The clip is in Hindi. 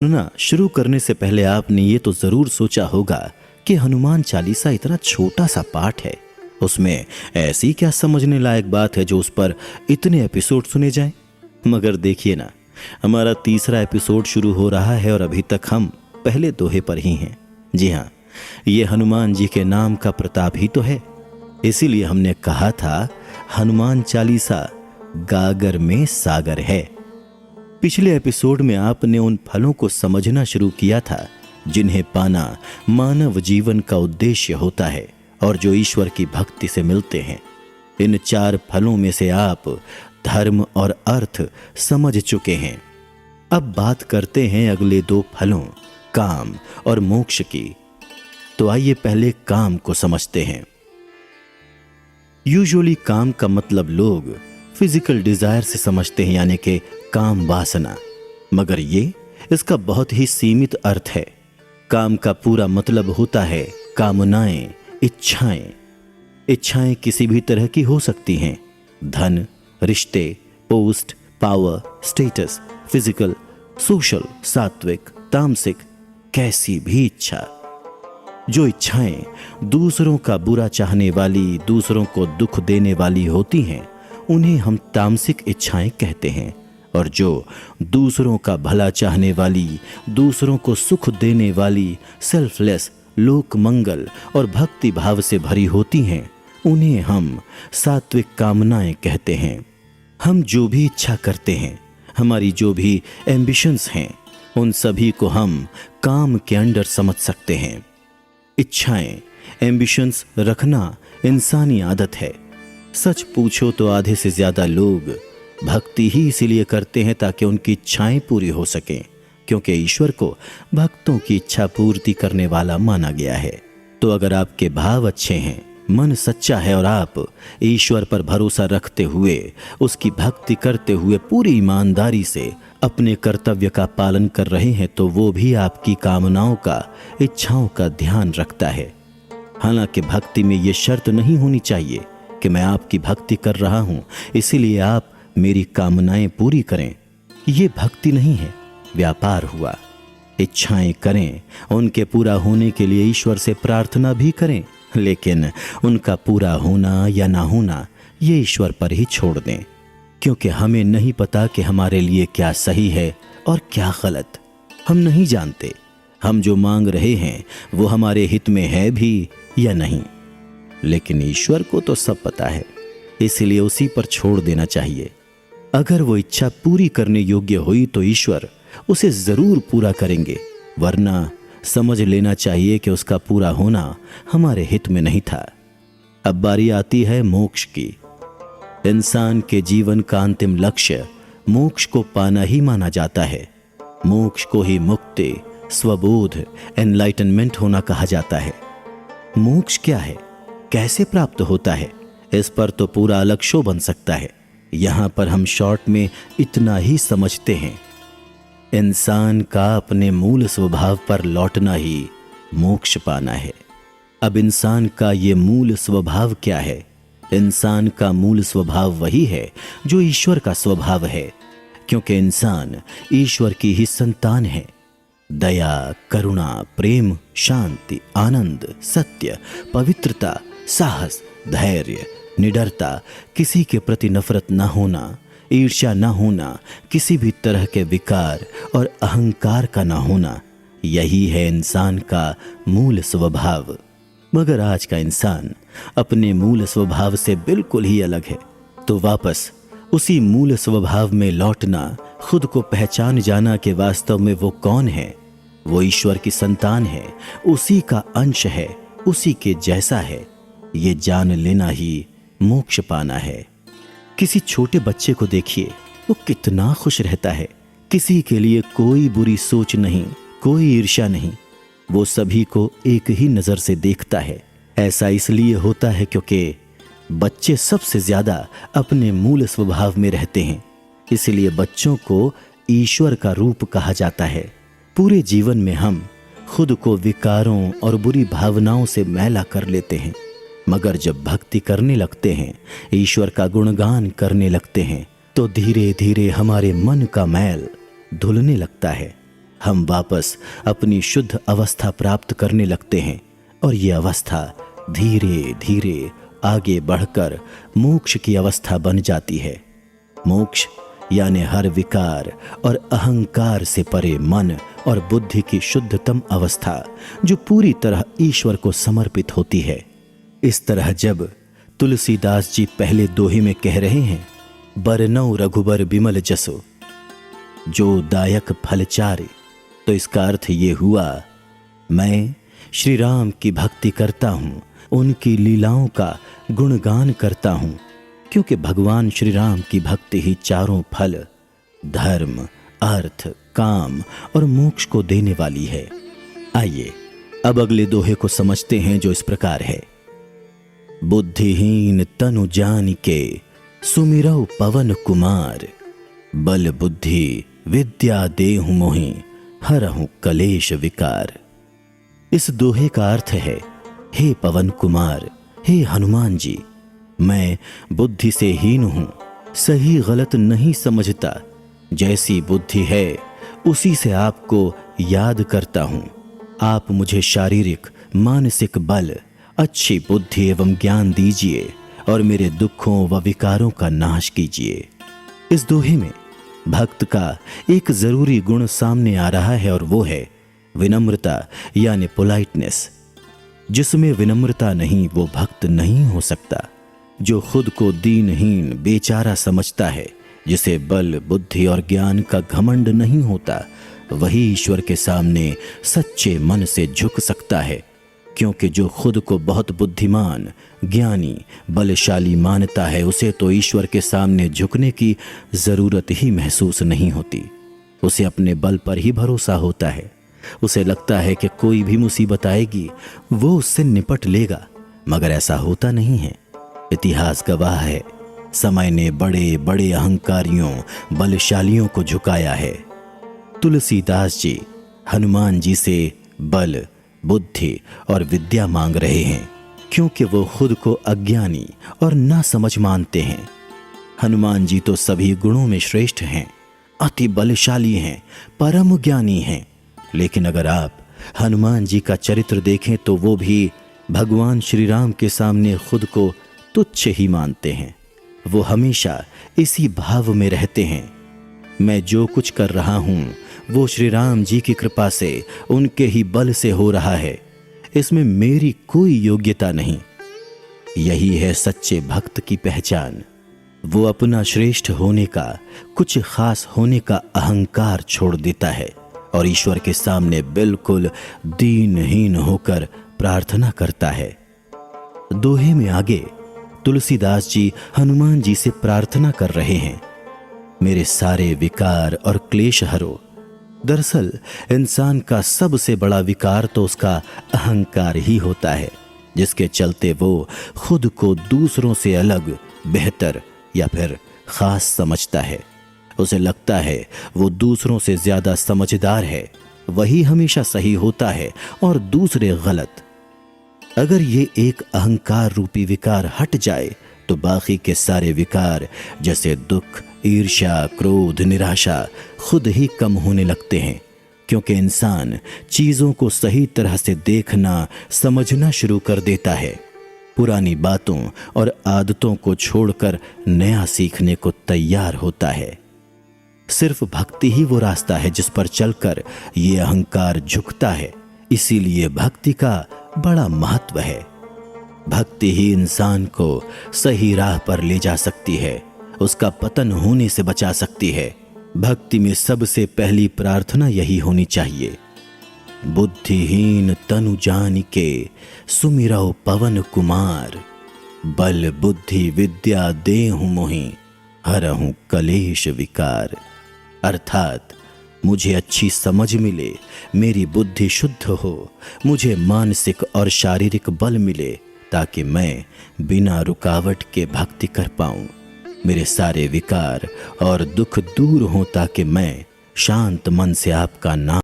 ना शुरू करने से पहले आपने ये तो जरूर सोचा होगा कि हनुमान चालीसा इतना छोटा सा पाठ है, उसमें ऐसी क्या समझने लायक बात है जो उस पर इतने एपिसोड सुने जाएं। मगर देखिए ना, हमारा तीसरा एपिसोड शुरू हो रहा है और अभी तक हम पहले दोहे पर ही हैं। जी हाँ, ये हनुमान जी के नाम का प्रताप ही तो है। इसीलिए हमने कहा था हनुमान चालीसा गागर में सागर है। पिछले एपिसोड में आपने उन फलों को समझना शुरू किया था जिन्हें पाना मानव जीवन का उद्देश्य होता है और जो ईश्वर की भक्ति से मिलते हैं। इन 4 फलों में से आप धर्म और अर्थ समझ चुके हैं। अब बात करते हैं अगले 2 फलों, काम और मोक्ष की। तो आइए पहले काम को समझते हैं। यूजुअली काम का मतलब लोग फिजिकल डिजायर से समझते हैं, यानी कि काम वासना। मगर ये इसका बहुत ही सीमित अर्थ है। काम का पूरा मतलब होता है कामनाएं, इच्छाएं। इच्छाएं किसी भी तरह की हो सकती हैं, धन, रिश्ते, post, power, status, physical, social, सात्विक, तामसिक, कैसी भी इच्छा। जो इच्छाएं दूसरों का बुरा चाहने वाली, दूसरों को दुख देने वाली होती हैं, उन्हें हम तामसिक इच्छाएं कहते हैं। और जो दूसरों का भला चाहने वाली, दूसरों को सुख देने वाली, सेल्फलेस, लोक मंगल और भक्ति भाव से भरी होती हैं, उन्हें हम सात्विक कामनाएं कहते हैं। हम जो भी इच्छा करते हैं, हमारी जो भी एम्बिशंस हैं, उन सभी को हम काम के अंडर समझ सकते हैं। इच्छाएं, एम्बिशंस रखना इंसानी आदत है। सच पूछो तो आधे से ज्यादा लोग भक्ति ही इसीलिए करते हैं ताकि उनकी इच्छाएं पूरी हो सकें, क्योंकि ईश्वर को भक्तों की इच्छा पूर्ति करने वाला माना गया है। तो अगर आपके भाव अच्छे हैं, मन सच्चा है और आप ईश्वर पर भरोसा रखते हुए, उसकी भक्ति करते हुए पूरी ईमानदारी से अपने कर्तव्य का पालन कर रहे हैं, तो वो भी आपकी कामनाओं का, इच्छाओं का ध्यान रखता है। हालांकि भक्ति में ये शर्त नहीं होनी चाहिए कि मैं आपकी भक्ति कर रहा हूं इसीलिए आप मेरी कामनाएं पूरी करें। ये भक्ति नहीं है, व्यापार हुआ। इच्छाएं करें, उनके पूरा होने के लिए ईश्वर से प्रार्थना भी करें, लेकिन उनका पूरा होना या ना होना ये ईश्वर पर ही छोड़ दें, क्योंकि हमें नहीं पता कि हमारे लिए क्या सही है और क्या गलत। हम नहीं जानते हम जो मांग रहे हैं वो हमारे हित में है भी या नहीं, लेकिन ईश्वर को तो सब पता है, इसलिए उसी पर छोड़ देना चाहिए। अगर वो इच्छा पूरी करने योग्य हुई तो ईश्वर उसे जरूर पूरा करेंगे, वरना समझ लेना चाहिए कि उसका पूरा होना हमारे हित में नहीं था। अब बारी आती है मोक्ष की। इंसान के जीवन का अंतिम लक्ष्य मोक्ष को पाना ही माना जाता है। मोक्ष को ही मुक्ति, स्वबोध, एनलाइटनमेंट होना कहा जाता है। मोक्ष क्या है, कैसे प्राप्त होता है, इस पर तो पूरा अलग शो बन सकता है। यहां पर हम शॉर्ट में इतना ही समझते हैं, इंसान का अपने मूल स्वभाव पर लौटना ही मोक्ष पाना है। अब इंसान का ये मूल स्वभाव क्या है? इंसान का मूल स्वभाव वही है जो ईश्वर का स्वभाव है, क्योंकि इंसान ईश्वर की ही संतान है। दया, करुणा, प्रेम, शांति, आनंद, सत्य, पवित्रता, साहस, धैर्य, निडरता, किसी के प्रति नफरत न होना, ईर्ष्या न होना, किसी भी तरह के विकार और अहंकार का न होना, यही है इंसान का मूल स्वभाव। मगर आज का इंसान अपने मूल स्वभाव से बिल्कुल ही अलग है। तो वापस उसी मूल स्वभाव में लौटना, खुद को पहचान जाना कि वास्तव में वो कौन है, वो ईश्वर की संतान है, उसी का अंश है, उसी के जैसा है, ये जान लेना ही मोक्ष पाना है। किसी छोटे बच्चे को देखिए, वो कितना खुश रहता है। किसी के लिए कोई बुरी सोच नहीं, कोई ईर्ष्या नहीं, वो सभी को एक ही नजर से देखता है। ऐसा इसलिए होता है क्योंकि बच्चे सबसे ज्यादा अपने मूल स्वभाव में रहते हैं, इसलिए बच्चों को ईश्वर का रूप कहा जाता है। पूरे जीवन में हम खुद को विकारों और बुरी भावनाओं से मैला कर लेते हैं, मगर जब भक्ति करने लगते हैं, ईश्वर का गुणगान करने लगते हैं, तो धीरे धीरे हमारे मन का मैल धुलने लगता है। हम वापस अपनी शुद्ध अवस्था प्राप्त करने लगते हैं और ये अवस्था धीरे धीरे आगे बढ़कर मोक्ष की अवस्था बन जाती है। मोक्ष यानी हर विकार और अहंकार से परे मन और बुद्धि की शुद्धतम अवस्था, जो पूरी तरह ईश्वर को समर्पित होती है। इस तरह जब तुलसीदास जी पहले दोहे में कह रहे हैं, बरनौ रघुबर बिमल जसो जो दायक फल चारे, तो इसका अर्थ ये हुआ, मैं श्री राम की भक्ति करता हूँ, उनकी लीलाओं का गुणगान करता हूँ, क्योंकि भगवान श्री राम की भक्ति ही चारों फल धर्म, अर्थ, काम और मोक्ष को देने वाली है। आइए अब अगले दोहे को समझते हैं, जो इस प्रकार है। बुद्धिहीन तनु जान के सुमिरौ पवन कुमार, बल बुद्धि विद्या देहु मोहि हरहु कलेश विकार। इस दोहे का अर्थ है, हे पवन कुमार, हे हनुमान जी, मैं बुद्धि से हीन हूं, सही गलत नहीं समझता, जैसी बुद्धि है उसी से आपको याद करता हूं। आप मुझे शारीरिक मानसिक बल, अच्छी बुद्धि एवं ज्ञान दीजिए और मेरे दुखों व विकारों का नाश कीजिए। इस दोहे में भक्त का एक जरूरी गुण सामने आ रहा है और वो है विनम्रता यानी पोलाइटनेस। जिसमें विनम्रता नहीं वो भक्त नहीं हो सकता। जो खुद को दीनहीन बेचारा समझता है, जिसे बल बुद्धि और ज्ञान का घमंड नहीं होता, वही ईश्वर के सामने सच्चे मन से झुक सकता है। क्योंकि जो खुद को बहुत बुद्धिमान, ज्ञानी, बलशाली मानता है, उसे तो ईश्वर के सामने झुकने की जरूरत ही महसूस नहीं होती। उसे अपने बल पर ही भरोसा होता है। उसे लगता है कि कोई भी मुसीबत आएगी वो उससे निपट लेगा, मगर ऐसा होता नहीं है। इतिहास गवाह है, समय ने बड़े बड़े अहंकारियों, बलशालियों को झुकाया है। तुलसीदास जी हनुमान जी से बल, बुद्धि और विद्या मांग रहे हैं, क्योंकि वो खुद को अज्ञानी और नासमझ मानते हैं। हनुमान जी तो सभी गुणों में श्रेष्ठ हैं, अति बलशाली हैं, परम ज्ञानी हैं। लेकिन अगर आप हनुमान जी का चरित्र देखें तो वो भी भगवान श्री राम के सामने खुद को तुच्छ ही मानते हैं। वो हमेशा इसी भाव में रहते हैं, मैं जो कुछ कर रहा हूं वो श्री राम जी की कृपा से, उनके ही बल से हो रहा है, इसमें मेरी कोई योग्यता नहीं। यही है सच्चे भक्त की पहचान। वो अपना श्रेष्ठ होने का, कुछ खास होने का अहंकार छोड़ देता है और ईश्वर के सामने बिल्कुल दीनहीन होकर प्रार्थना करता है। दोहे में आगे तुलसीदास जी हनुमान जी से प्रार्थना कर रहे हैं, मेरे सारे विकार और क्लेश हरो। दरअसल इंसान का सबसे बड़ा विकार तो उसका अहंकार ही होता है, जिसके चलते वो खुद को दूसरों से अलग, बेहतर या फिर खास समझता है। उसे लगता है वो दूसरों से ज्यादा समझदार है, वही हमेशा सही होता है और दूसरे गलत। अगर ये एक अहंकार रूपी विकार हट जाए तो बाकी के सारे विकार जैसे दुख, ईर्ष्या, क्रोध, निराशा खुद ही कम होने लगते हैं, क्योंकि इंसान चीजों को सही तरह से देखना, समझना शुरू कर देता है। पुरानी बातों और आदतों को छोड़कर नया सीखने को तैयार होता है। सिर्फ भक्ति ही वो रास्ता है जिस पर चलकर ये अहंकार झुकता है। इसीलिए भक्ति का बड़ा महत्व है। भक्ति ही इंसान को सही राह पर ले जा सकती है, उसका पतन होने से बचा सकती है। भक्ति में सबसे पहली प्रार्थना यही होनी चाहिए, बुद्धिहीन तनु जान के सुमिरौ पवन कुमार, बल बुद्धि विद्या देहु मोहि हरहु कलेश विकार। अर्थात मुझे अच्छी समझ मिले, मेरी बुद्धि शुद्ध हो, मुझे मानसिक और शारीरिक बल मिले, ताकि मैं बिना रुकावट के भक्ति कर पाऊं। मेरे सारे विकार और दुख दूर हों, ताकि मैं शांत मन से आपका नाम